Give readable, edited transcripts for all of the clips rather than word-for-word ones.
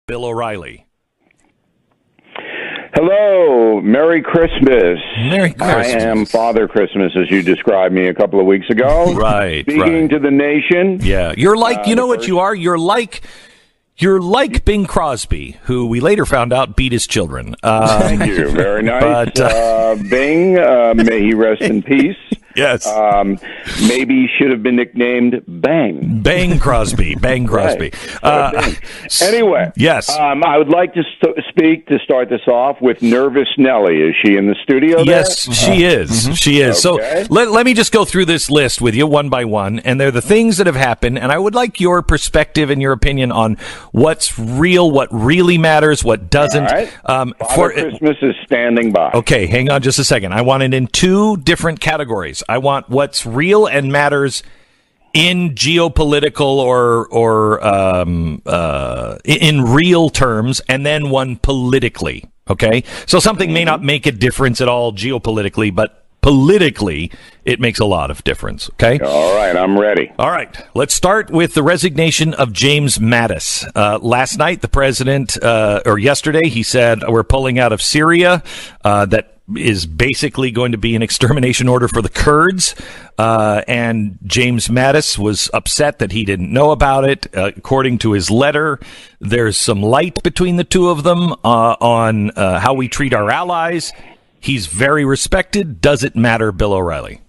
Bill O'Reilly. Hello, Merry Christmas. Merry Christmas. I am Father Christmas, as you described me a couple of weeks ago. Right. Speaking to the nation. Yeah, you're like, you know what you are? You're like Bing Crosby, who we later found out beat his children. Thank you. Very nice. Bing, may he rest in peace. Yes. Maybe he should have been nicknamed Bang. Bang Crosby. Bang Crosby. Right. Anyway. Yes. I would like to speak to start this off with Nervous Nellie. Is she in the studio there? Yes, she is. Mm-hmm. She is. Okay. So let me just go through this list with you one by one, and they're the things that have happened, and I would like your perspective and your opinion on what's real, what really matters, what doesn't. All right. Father Christmas is standing by. Okay, hang on just a second. I want it in two different categories. I want what's real and matters in geopolitical or in real terms, and then one politically. Okay, so something may not make a difference at all geopolitically, but politically it makes a lot of difference. Okay. All right, I'm ready. All right, let's start with the resignation of James Mattis. Last night, the president, or yesterday, he said we're pulling out of Syria. That is basically going to be an extermination order for the Kurds. And James Mattis was upset that he didn't know about it. According to his letter, there's some light between the two of them on how we treat our allies. He's very respected. Does it matter, Bill O'Reilly?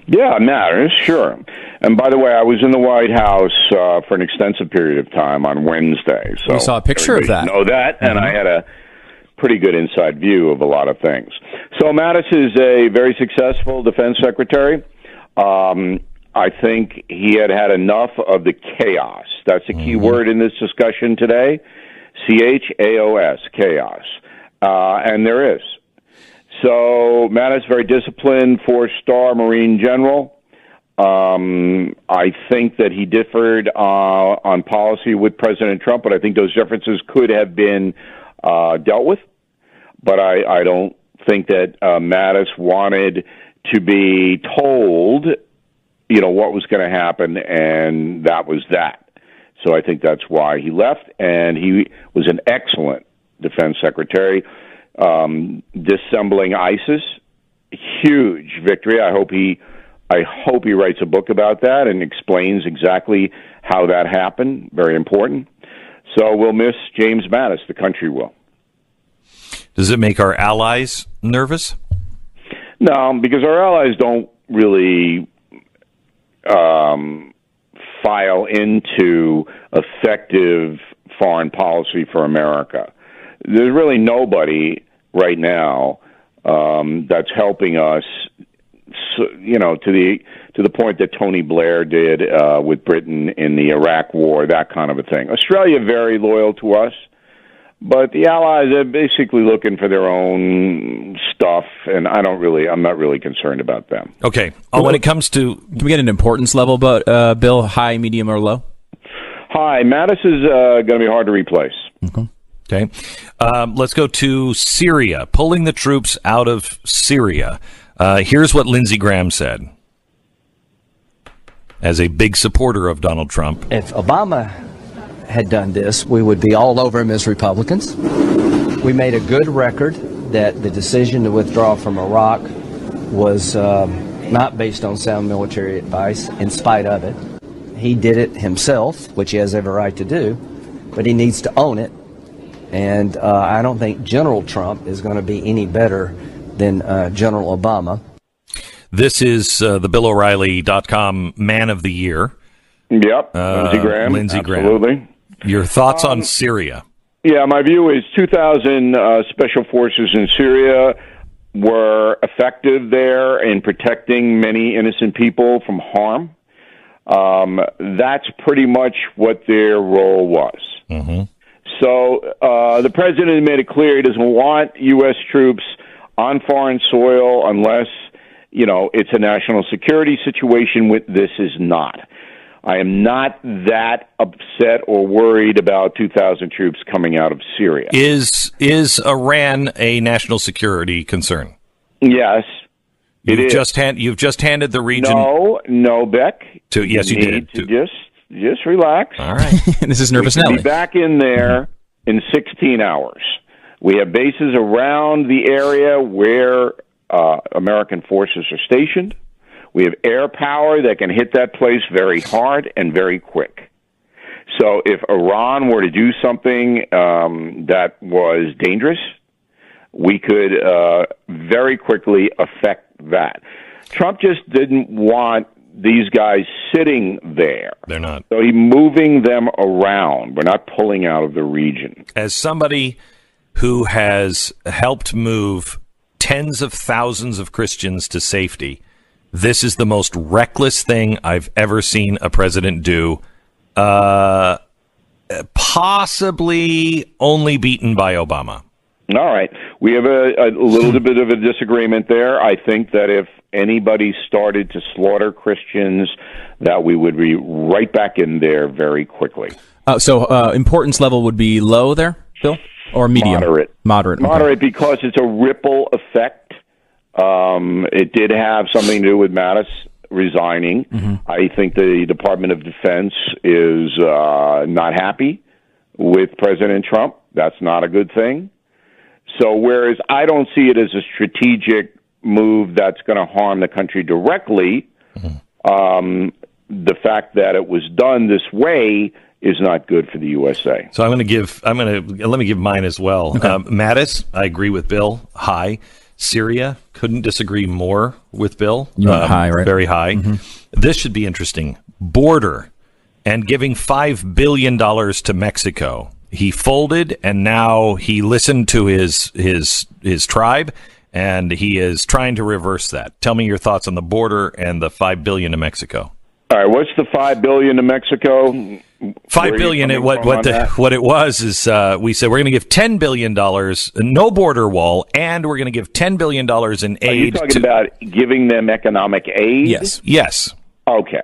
Yeah, it matters, sure. And by the way, I was in the White House for an extensive period of time on Wednesday. So we saw a picture of that. Know that, and I had a pretty good inside view of a lot of things. So Mattis is a very successful defense secretary. I think he had enough of the chaos. That's a key word in this discussion today. CHAOS, chaos. And there is. So Mattis, very disciplined, 4-star Marine general. I think that he differed on policy with President Trump, but I think those differences could have been dealt with. But I don't think that Mattis wanted to be told, what was going to happen, and that was that. So I think that's why he left, and he was an excellent defense secretary. Disassembling ISIS, huge victory. I hope he writes a book about that and explains exactly how that happened. Very important. So we'll miss James Mattis. The country will. Does it make our allies nervous? No, because our allies don't really file into effective foreign policy for America. There's really nobody right now that's helping us, to the point that Tony Blair did with Britain in the Iraq War, that kind of a thing. Australia very loyal to us. But the Allies are basically looking for their own stuff, and I'm not really concerned about them. Okay. When it comes to... Can we get an importance level, Bill? High, medium, or low? High. Mattis is going to be hard to replace. Okay. Let's go to Syria. Pulling the troops out of Syria. Here's what Lindsey Graham said as a big supporter of Donald Trump. If Obama had done this, we would be all over him as Republicans. We made a good record that the decision to withdraw from Iraq was not based on sound military advice, in spite of it. He did it himself, which he has every right to do, but he needs to own it. And I don't think General Trump is going to be any better than General Obama. This is the BillO'Reilly.com Man of the Year. Yep, Lindsey Graham. Absolutely. Graham. Your thoughts on Syria? Yeah, my view is 2,000 special forces in Syria were effective there in protecting many innocent people from harm. That's pretty much what their role was. Mm-hmm. So the president made it clear he doesn't want U.S. troops on foreign soil unless, it's a national security situation. This is not. I am not that upset or worried about 2,000 troops coming out of Syria. Is Iran a national security concern? Yes, it is. You've just handed the region. No, Beck. Yes, you did. Just relax. All right. This is Nervous Nellie. Nelly. Be back in there in 16 hours. We have bases around the area where American forces are stationed. We have air power that can hit that place very hard and very quick. So if Iran were to do something that was dangerous, we could very quickly affect that. Trump just didn't want these guys sitting there. They're not. So he's moving them around. We're not pulling out of the region. As somebody who has helped move tens of thousands of Christians to safety, this is the most reckless thing I've ever seen a president do. Possibly only beaten by Obama. All right. We have a little bit of a disagreement there. I think that if anybody started to slaughter Christians, that we would be right back in there very quickly. So importance level would be low there, Bill? Or medium? Moderate. Okay. Because it's a ripple effect. It did have something to do with Mattis resigning. Mm-hmm. I think the Department of Defense is not happy with President Trump. That's not a good thing. So whereas I don't see it as a strategic move that's going to harm the country directly, mm-hmm. The fact that it was done this way is not good for the USA. So let me give mine as well. Okay. Mattis, I agree with Bill. High. Syria, couldn't disagree more with Bill. High, right? Very high. Mm-hmm. This should be interesting. Border and giving $5 billion to Mexico. He folded, and now he listened to his tribe, and he is trying to reverse that. Tell me your thoughts on the border and the $5 billion to Mexico. All right, what's the $5 billion to Mexico? $5 billion. What it was is we said we're going to give $10 billion, no border wall, and we're going to give $10 billion in aid. Are you talking about giving them economic aid? Yes. Okay.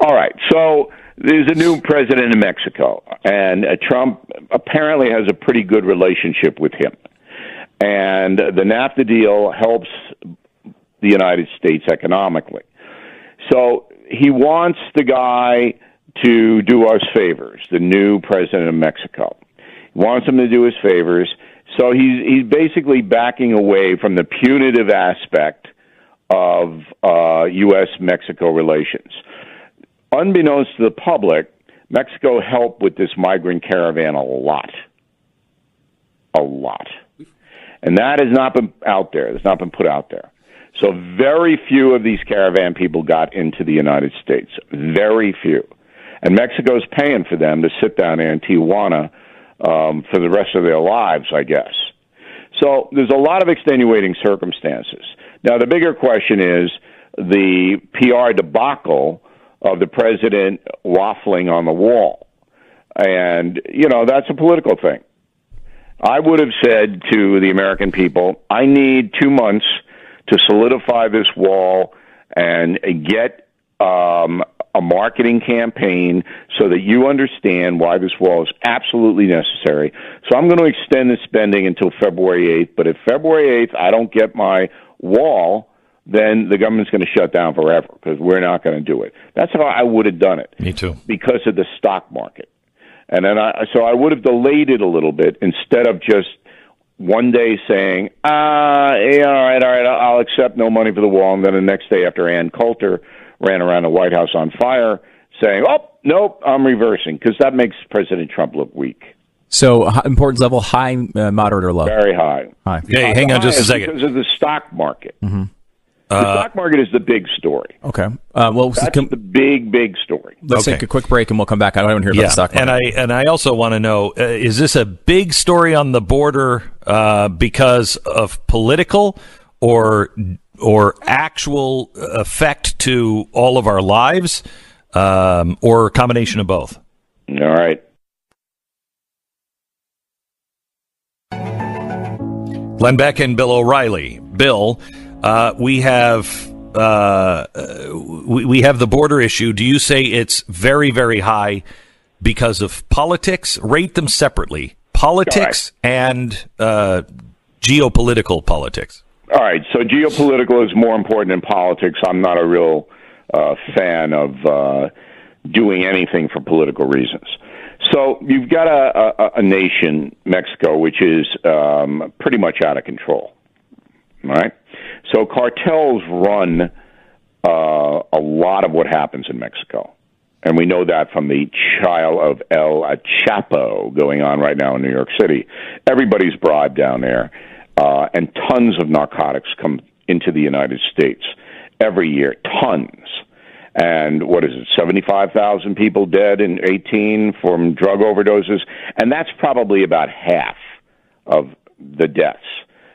All right. So there's a new president in Mexico, and Trump apparently has a pretty good relationship with him. And the NAFTA deal helps the United States economically. So he wants the guy to do us favors, the new president of Mexico. He wants him to do us favors. So he's basically backing away from the punitive aspect of U.S.-Mexico relations. Unbeknownst to the public, Mexico helped with this migrant caravan a lot. And that has not been out there. It's not been put out there. So very few of these caravan people got into the United States. Very few. And Mexico's paying for them to sit down there in Tijuana for the rest of their lives, I guess. So there's a lot of extenuating circumstances. Now, the bigger question is the PR debacle of the president waffling on the wall. And, that's a political thing. I would have said to the American people, I need 2 months to solidify this wall and get a marketing campaign so that you understand why this wall is absolutely necessary. So I'm going to extend the spending until February 8th, but if February 8th I don't get my wall, then the government's going to shut down forever because we're not going to do it. That's how I would have done it. Me too. Because of the stock market. And then I would have delayed it a little bit instead of just one day saying, all right, I'll accept no money for the wall, and then the next day after Ann Coulter ran around the White House on fire saying, oh, nope, I'm reversing, because that makes President Trump look weak. So importance level, high, moderate, or low? Very high. High. Hey, hang on just a second. Because of the stock market. Mm-hmm. The stock market is the big story. Okay. That's the big story. Let's take a quick break, and we'll come back. I don't want to hear about the stock market. And I also want to know, is this a big story on the border because of political or actual effect to all of our lives, or a combination of both? All right. Glenn Beck and Bill O'Reilly. Bill, we have the border issue. Do you say it's very, very high because of politics? Rate them separately. Politics and geopolitical politics. All right. So geopolitical is more important than politics. I'm not a real fan of doing anything for political reasons. So you've got a nation, Mexico, which is pretty much out of control, right? So cartels run a lot of what happens in Mexico. And we know that from the trial of El Chapo going on right now in New York City. Everybody's bribed down there, and tons of narcotics come into the United States every year, tons. And what is it, 75,000 people dead in 18 from drug overdoses? And that's probably about half of the deaths,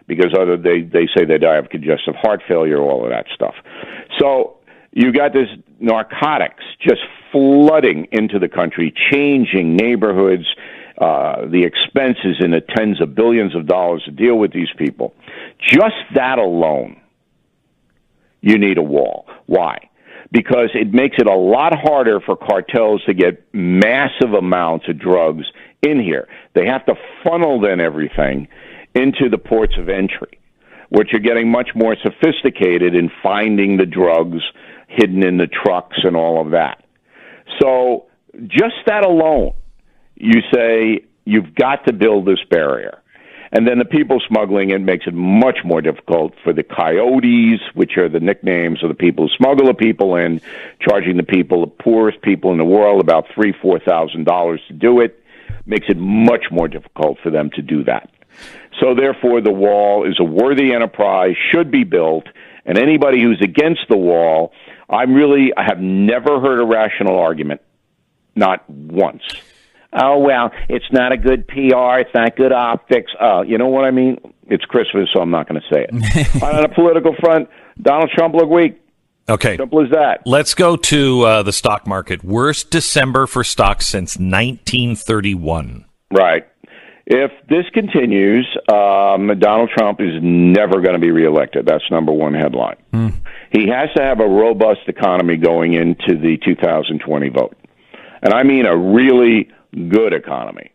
because they say they die of congestive heart failure, all of that stuff. So you got this narcotics just flooding into the country, changing neighborhoods, the expenses in the tens of billions of dollars to deal with these people. Just that alone, you need a wall. Why? Because it makes it a lot harder for cartels to get massive amounts of drugs in here. They have to funnel then everything into the ports of entry, which are getting much more sophisticated in finding the drugs hidden in the trucks and all of that. So just that alone, you say you've got to build this barrier. And then the people smuggling it makes it much more difficult for the coyotes, which are the nicknames of the people who smuggle the people in, charging the people, the poorest people in the world, about $3,000-$4,000 to do it. Makes it much more difficult for them to do that. So therefore, the wall is a worthy enterprise, should be built, and anybody who's against the wall, I have never heard a rational argument, not once. Oh, well, it's not a good PR, it's not good optics. Oh, you know what I mean? It's Christmas, so I'm not going to say it. On a political front, Donald Trump looked weak. Okay. Simple as that. Let's go to the stock market. Worst December for stocks since 1931. Right. If this continues, Donald Trump is never going to be reelected. That's number one headline. He has to have a robust economy going into the 2020 vote. And I mean a really good economy.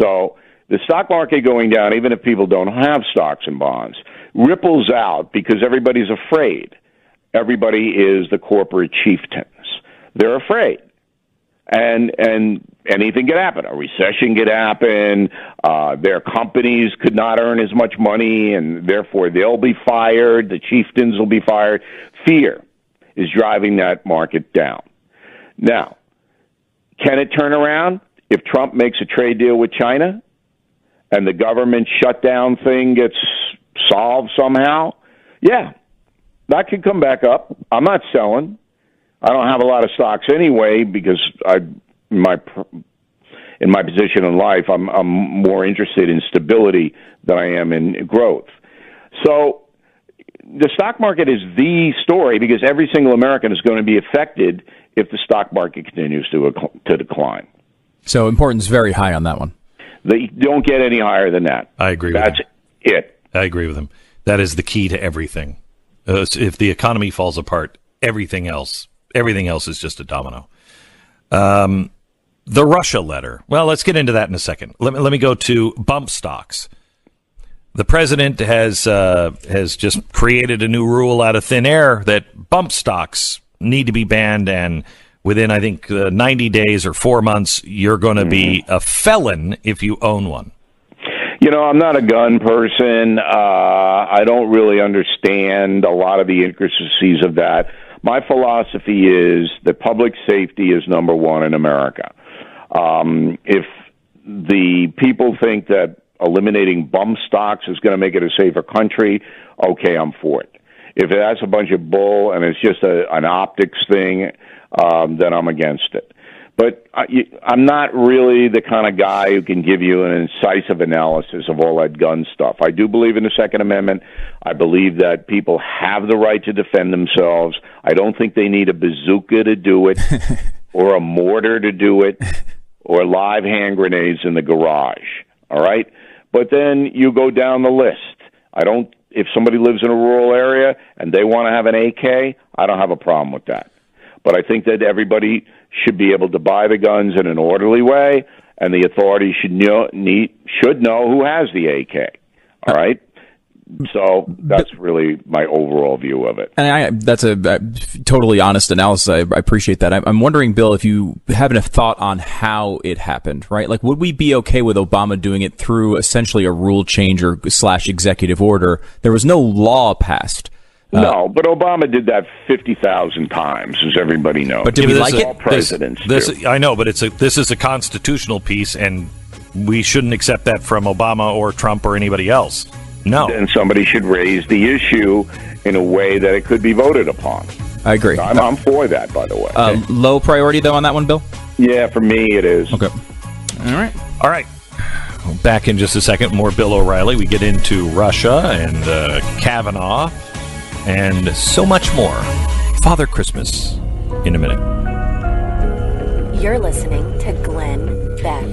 So the stock market going down, even if people don't have stocks and bonds, ripples out because everybody's afraid. Everybody is the corporate chieftains. They're afraid. And anything could happen. A recession could happen. Their companies could not earn as much money, and therefore they'll be fired. The chieftains will be fired. Fear is driving that market down. Now, can it turn around if Trump makes a trade deal with China and the government shutdown thing gets solved somehow? Yeah, that could come back up. I'm not selling. I don't have a lot of stocks anyway because in my position in life, I'm more interested in stability than I am in growth. So the stock market is the story because every single American is going to be affected if the stock market continues to decline. So importance very high on that one. They don't get any higher than that. I agree with him. That's it. I agree with him. That is the key to everything. If the economy falls apart, everything else is just a domino. The Russia letter. Well, let's get into that in a second. Let me go to bump stocks. The president has just created a new rule out of thin air that bump stocks need to be banned, and within, I think, 90 days or 4 months, you're going to be a felon if you own one. You know, I'm not a gun person. I don't really understand a lot of the intricacies of that. My philosophy is that public safety is number one in America. If the people think that eliminating bump stocks is going to make it a safer country, okay, I'm for it. If that's a bunch of bull and it's just an optics thing, then I'm against it. But I'm not really the kind of guy who can give you an incisive analysis of all that gun stuff. I do believe in the Second Amendment. I believe that people have the right to defend themselves. I don't think they need a bazooka to do it or a mortar to do it or live hand grenades in the garage, all right? But then you go down the list. If somebody lives in a rural area and they want to have an AK, I don't have a problem with that. But I think that everybody should be able to buy the guns in an orderly way, and the authorities should know who has the AK. All right? So that's really my overall view of it. And that's a totally honest analysis. I appreciate that. I'm wondering, Bill, if you have a thought on how it happened, right? Like, would we be okay with Obama doing it through essentially a rule change or / executive order? There was no law passed. No, but Obama did that 50,000 times, as everybody knows. But did we like it? All presidents do. I know, but this is a constitutional piece, and we shouldn't accept that from Obama or Trump or anybody else. No. Then somebody should raise the issue in a way that it could be voted upon. I agree. I'm for that, by the way. Low priority, though, on that one, Bill? Yeah, for me it is. Okay. All right. Back in just a second, more Bill O'Reilly. We get into Russia and Kavanaugh and so much more. Father Christmas in a minute. You're listening to Glenn Beck.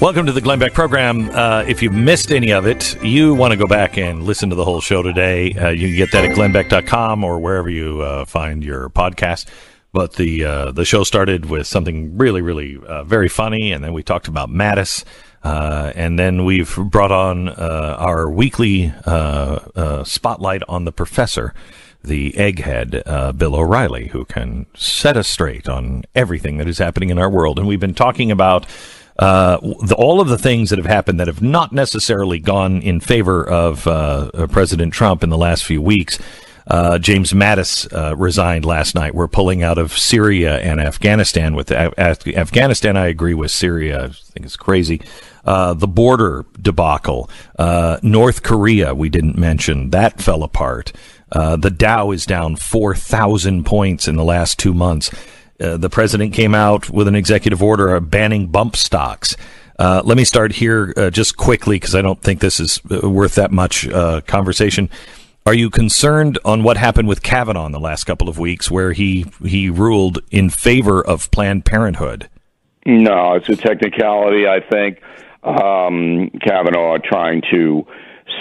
Welcome to the Glenn Beck program. If you missed any of it, you want to go back and listen to the whole show today. You can get that at glennbeck.com or wherever you find your podcast. But the show started with something really, really very funny, and then we talked about Mattis, and then we've brought on our weekly spotlight on the professor, the egghead, Bill O'Reilly, who can set us straight on everything that is happening in our world. And we've been talking about all of the things that have happened that have not necessarily gone in favor of President Trump in the last few weeks. James Mattis resigned last night. We're pulling out of Syria and Afghanistan. With Afghanistan, I agree with Syria. I think it's crazy. The border debacle. North Korea, we didn't mention. That fell apart. The Dow is down 4,000 points in the last 2 months. The president came out with an executive order banning bump stocks. Let me start here just quickly because I don't think this is worth that much conversation. Are you concerned on what happened with Kavanaugh in the last couple of weeks where he ruled in favor of Planned Parenthood? No, it's a technicality, I think. Kavanaugh trying to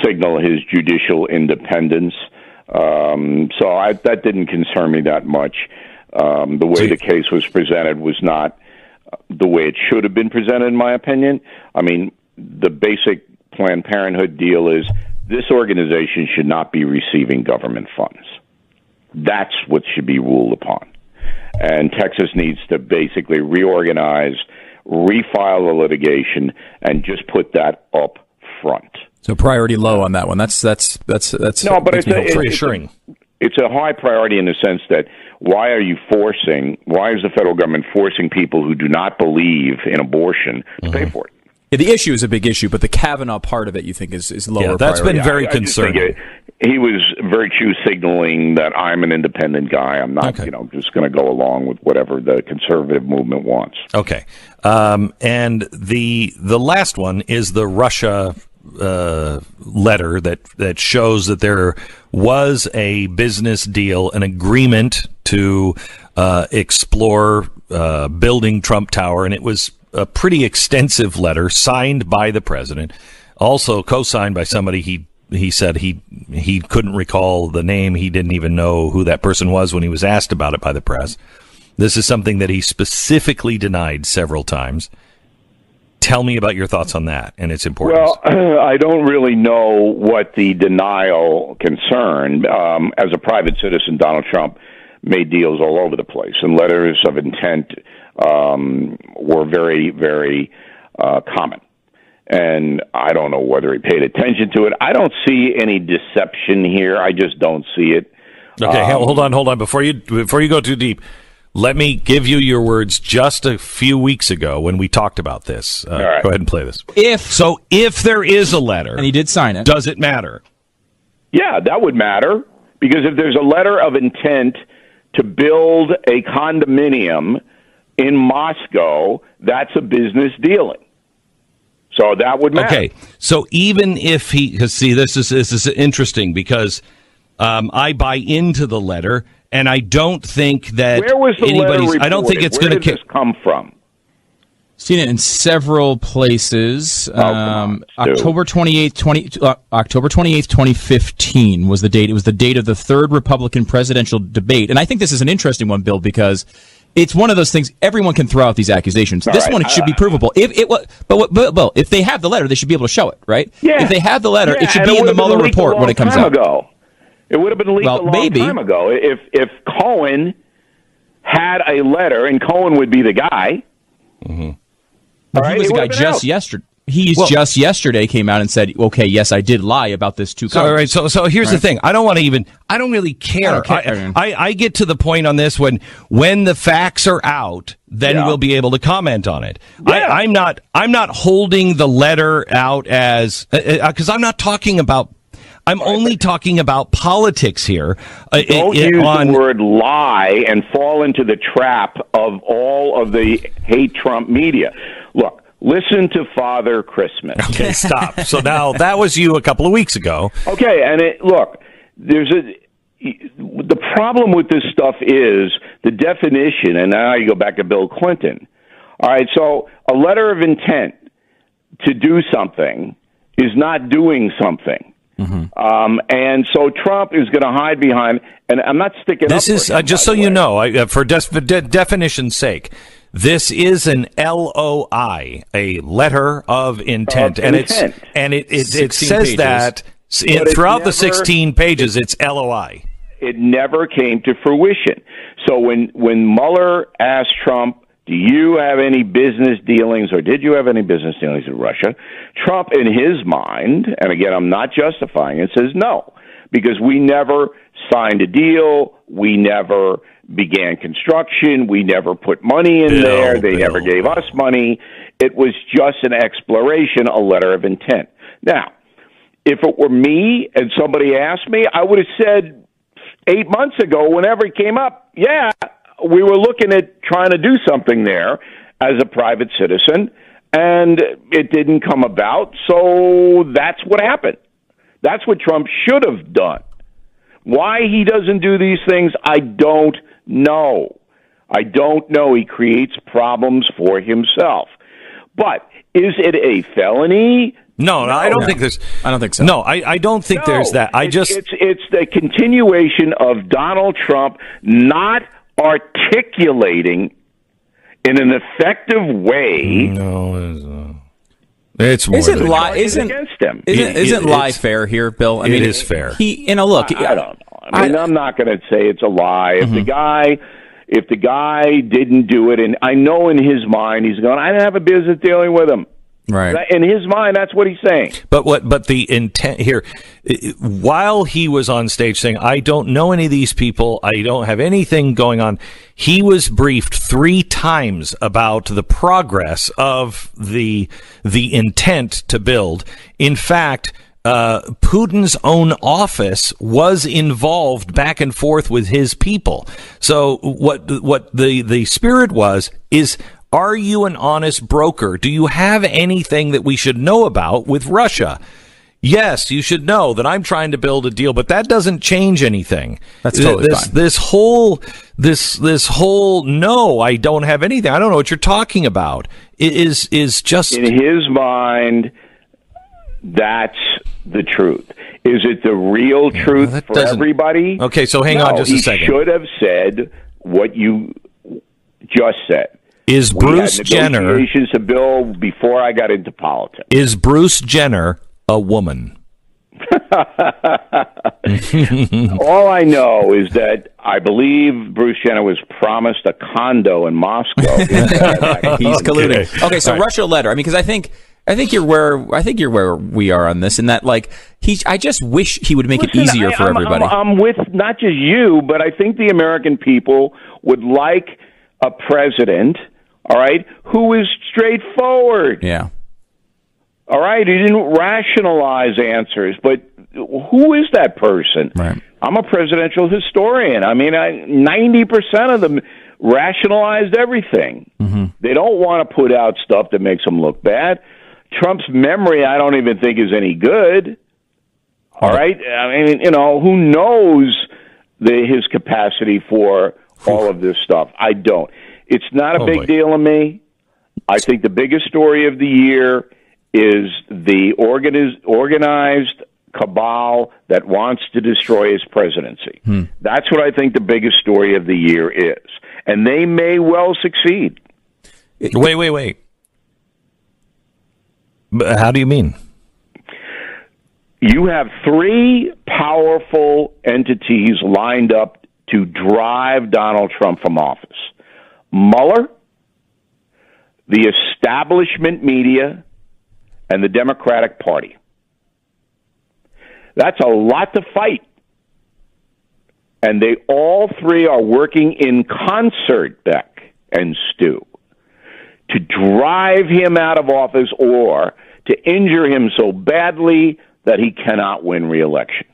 signal his judicial independence. That didn't concern me that much. The way the case was presented was not the way it should have been presented, in my opinion. I mean, the basic Planned Parenthood deal is this organization should not be receiving government funds. That's what should be ruled upon. And Texas needs to basically reorganize, refile the litigation, and just put that up front. So priority low on that one. That's no, but it's reassuring. It's a high priority in the sense that why is the federal government forcing people who do not believe in abortion to pay for it? Yeah, the issue is a big issue, but the Kavanaugh part of it, you think, is lower priority. That's been very concerning. He was virtue signaling that I'm an independent guy. I'm not, just going to go along with whatever the conservative movement wants. Okay. And the last one is the Russia letter that shows that there was a business deal, an agreement to explore building Trump Tower, and it was a pretty extensive letter signed by the president, also co-signed by somebody he said he couldn't recall the name. He didn't even know who that person was when he was asked about it by the press. This is something that he specifically denied several times. Tell me about your thoughts on that and its importance. Well, I don't really know what the denial concerned. As a private citizen, Donald Trump made deals all over the place, and letters of intent were very, very common. And I don't know whether he paid attention to it. I don't see any deception here. I just don't see it. Okay, hold on. Before you go too deep, let me give you your words just a few weeks ago when we talked about this. Right. Go ahead and play this. If there is a letter, and he did sign it, does it matter? Yeah, that would matter, because if there's a letter of intent to build a condominium in Moscow, that's a business dealing. So that would matter. Okay, so even if because this is interesting, because I buy into the letter, and I don't think that where was the letter reported? I don't think it's going to this come from. Seen it in several places. October 28th, 2015 was the date. It was the date of the third Republican presidential debate. And I think this is an interesting one, Bill, because It's one of those things. Everyone can throw out these accusations. This one should be provable. If they have the letter, they should be able to show it, right? Yeah. If they have the letter, it should be in the Mueller report when it comes out. It would have been leaked a long time ago. If Cohen had a letter, and Cohen would be the guy. Mm-hmm. He was the guy just yesterday. Just yesterday came out and said, "Okay, yes, I did lie about this too." So, all right, so here's the thing. I don't really care. I get to the point on this when the facts are out, then we'll be able to comment on it. Yeah. I'm not holding the letter out as because I'm not talking about. I'm only talking about politics here. Don't use the word lie and fall into the trap of all of the hate Trump media. Look. Listen to Father Christmas. Okay, stop. So now that was you a couple of weeks ago. Okay, and the problem with this stuff is the definition, and now you go back to Bill Clinton. All right, so a letter of intent to do something is not doing something. Mm-hmm. And so Trump is going to hide behind, and I'm not sticking this up is for him, just so you know, for definition's sake. This is an LOI, a letter of intent, and it says pages. That throughout the 16 pages, it's LOI. It never came to fruition. So when Mueller asked Trump, "Do you have any business dealings, or did you have any business dealings with Russia?" Trump, in his mind, and again, I'm not justifying it, says no, because we never signed a deal, we never began construction. We never put money in there. They never gave us money. It was just an exploration, a letter of intent. Now, if it were me and somebody asked me, I would have said 8 months ago, whenever it came up, yeah, we were looking at trying to do something there as a private citizen, and it didn't come about, so that's what happened. That's what Trump should have done. Why he doesn't do these things, I don't know. I don't know. He creates problems for himself. But is it a felony? No, I don't think there's. I don't think so. No, I don't think there's that. It's the continuation of Donald Trump not articulating in an effective way. No, it's more isn't lie against him. Isn't lie fair here, Bill? I mean, it is fair. I don't know. I mean, I'm not going to say it's a lie. If the guy didn't do it, and I know in his mind he's going, I didn't have a business dealing with him. Right. In his mind, that's what he's saying. But the intent here, while he was on stage saying, I don't know any of these people, I don't have anything going on, he was briefed 3 times about the progress of the intent to build. In fact, Putin's own office was involved back and forth with his people. So what the spirit is, are you an honest broker? Do you have anything that we should know about with Russia? Yes, you should know that I'm trying to build a deal, but that doesn't change anything. That's totally fine. This whole no, I don't have anything. I don't know what you're talking about. It is just in his mind. That's the truth. Is it the real truth for everybody? Okay, so hang on just a second. He should have said what you just said. Is Bruce Jenner negotiations to bill before I got into politics? Is Bruce Jenner a woman? All I know is that I believe Bruce Jenner was promised a condo in Moscow. He's colluding. Okay, so Russia letter. I mean, because I think you're where we are on this, in that I just wish he would make it easier for everybody. I'm with not just you, but I think the American people would like a president, all right, who is straightforward. Yeah. All right, he didn't rationalize answers, but who is that person? Right. I'm a presidential historian. I mean, 90% of them rationalized everything. Mm-hmm. They don't want to put out stuff that makes them look bad. Trump's memory, I don't even think is any good. All right? I mean, who knows his capacity for all of this stuff? I don't. It's not a big deal to me. I think the biggest story of the year is the organized cabal that wants to destroy his presidency. That's what I think the biggest story of the year is. And they may well succeed. Wait. How do you mean? You have three powerful entities lined up to drive Donald Trump from office. Mueller, the establishment media, and the Democratic Party. That's a lot to fight. And they all three are working in concert, Beck and Stu, to drive him out of office or to injure him so badly that he cannot win re-election.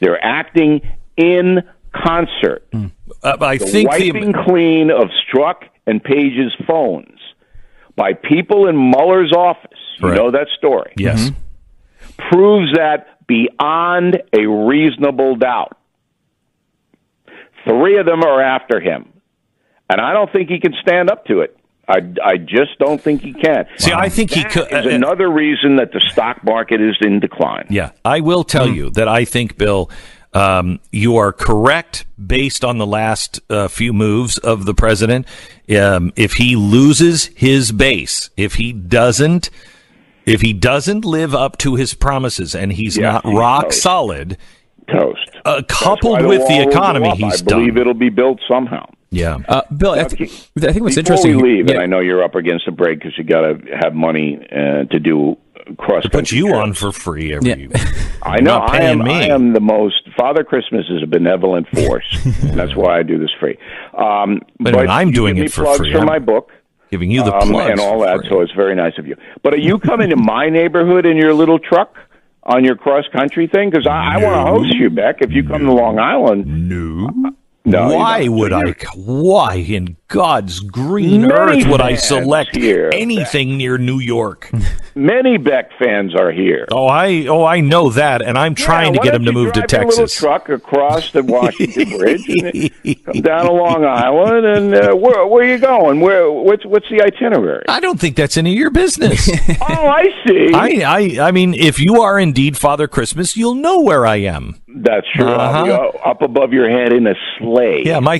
They're acting in concert. I think wiping clean of Strzok and Page's phones by people in Mueller's office, you know that story. Yes. Proves that beyond a reasonable doubt. Three of them are after him. And I don't think he can stand up to it. I just don't think he can. See, I think he could. Is another reason that the stock market is in decline. Yeah, I will tell you that I think, Bill, you are correct based on the last few moves of the president. If he loses his base, if he doesn't live up to his promises, and he's not rock solid, toast. Coupled with the economy, he's done. I believe it'll be built somehow. Yeah, Bill. I think what's interesting. Before we leave, and I know you're up against a break because you got to have money to do cross. Put you trips on for free every. I know. I am the most. Father Christmas is a benevolent force, and that's why I do this free. But I'm doing it for free. For my book, giving you the plugs and all that. Free. So it's very nice of you. But are you coming to my neighborhood in your little truck on your cross country thing? Because I want to host you, Beck. If you come to Long Island, no. Why would I? Why in God's green earth would I select anything near New York? Many Beck fans are here. Oh, I know that, and I'm trying to get him to move to Texas. Your little truck across the Washington Bridge, and come down to Long Island, and where are you going? What's the itinerary? I don't think that's any of your business. Oh, I see. I mean, if you are indeed Father Christmas, you'll know where I am. That's true. I'll be up above your head in a sleigh. Yeah, my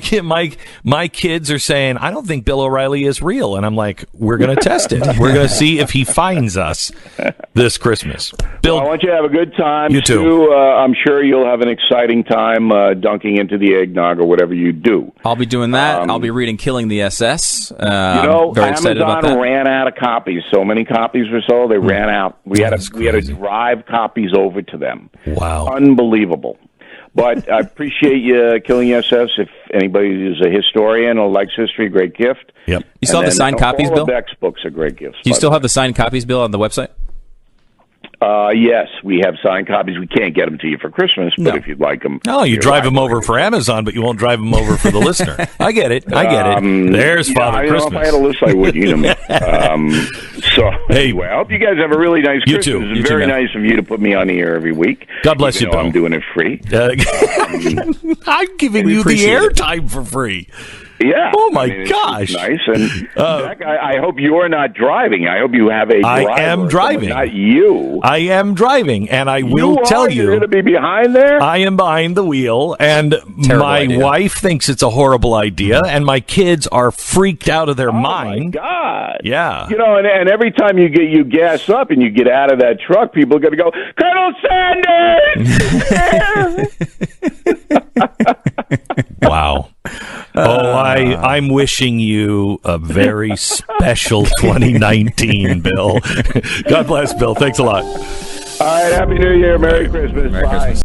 kids are saying, I don't think Bill O'Reilly is real. And I'm like, we're going to test it. We're going to see if he finds us this Christmas. Bill, I want you to have a good time. You too. Stu, I'm sure you'll have an exciting time dunking into the eggnog or whatever you do. I'll be doing that. I'll be reading Killing the SS. Very excited about that. Amazon ran out of copies. So many copies were sold, they ran out. We had to drive copies over to them. Wow. Unbelievable. But I appreciate you killing SS. If anybody is a historian or likes history, great gift. Yep. You still have the signed copies, Bill? All of Beck's books are great gifts. Do you still have the signed copies, Bill, on the website? Yes, we have signed copies. We can't get them to you for Christmas, but if you'd like them. No, you drive them over for Amazon, but you won't drive them over for the listener. I get it. There's Father Christmas. If I had a list, I would. You know. So anyway, I hope you guys have a really nice Christmas. Too. It's very nice of you to put me on the air every week. God bless you, Bill. I'm doing it free. I'm giving you the airtime for free. Yeah. Oh, my gosh. It's nice. And Zach, I hope you're not driving. I hope you have a driver. I am driving. Not you. I am driving, and I will tell you. You're going to be behind there? I am behind the wheel, and my wife thinks it's a horrible idea, and my kids are freaked out of their mind. Oh, my God. Yeah. You know, and every time you gas up and you get out of that truck, people are going to go, Colonel Sanders! Wow. I'm wishing you a very special 2019, Bill. God bless, Bill. Thanks a lot. All right. Happy New Year. Merry Christmas. Merry Christmas.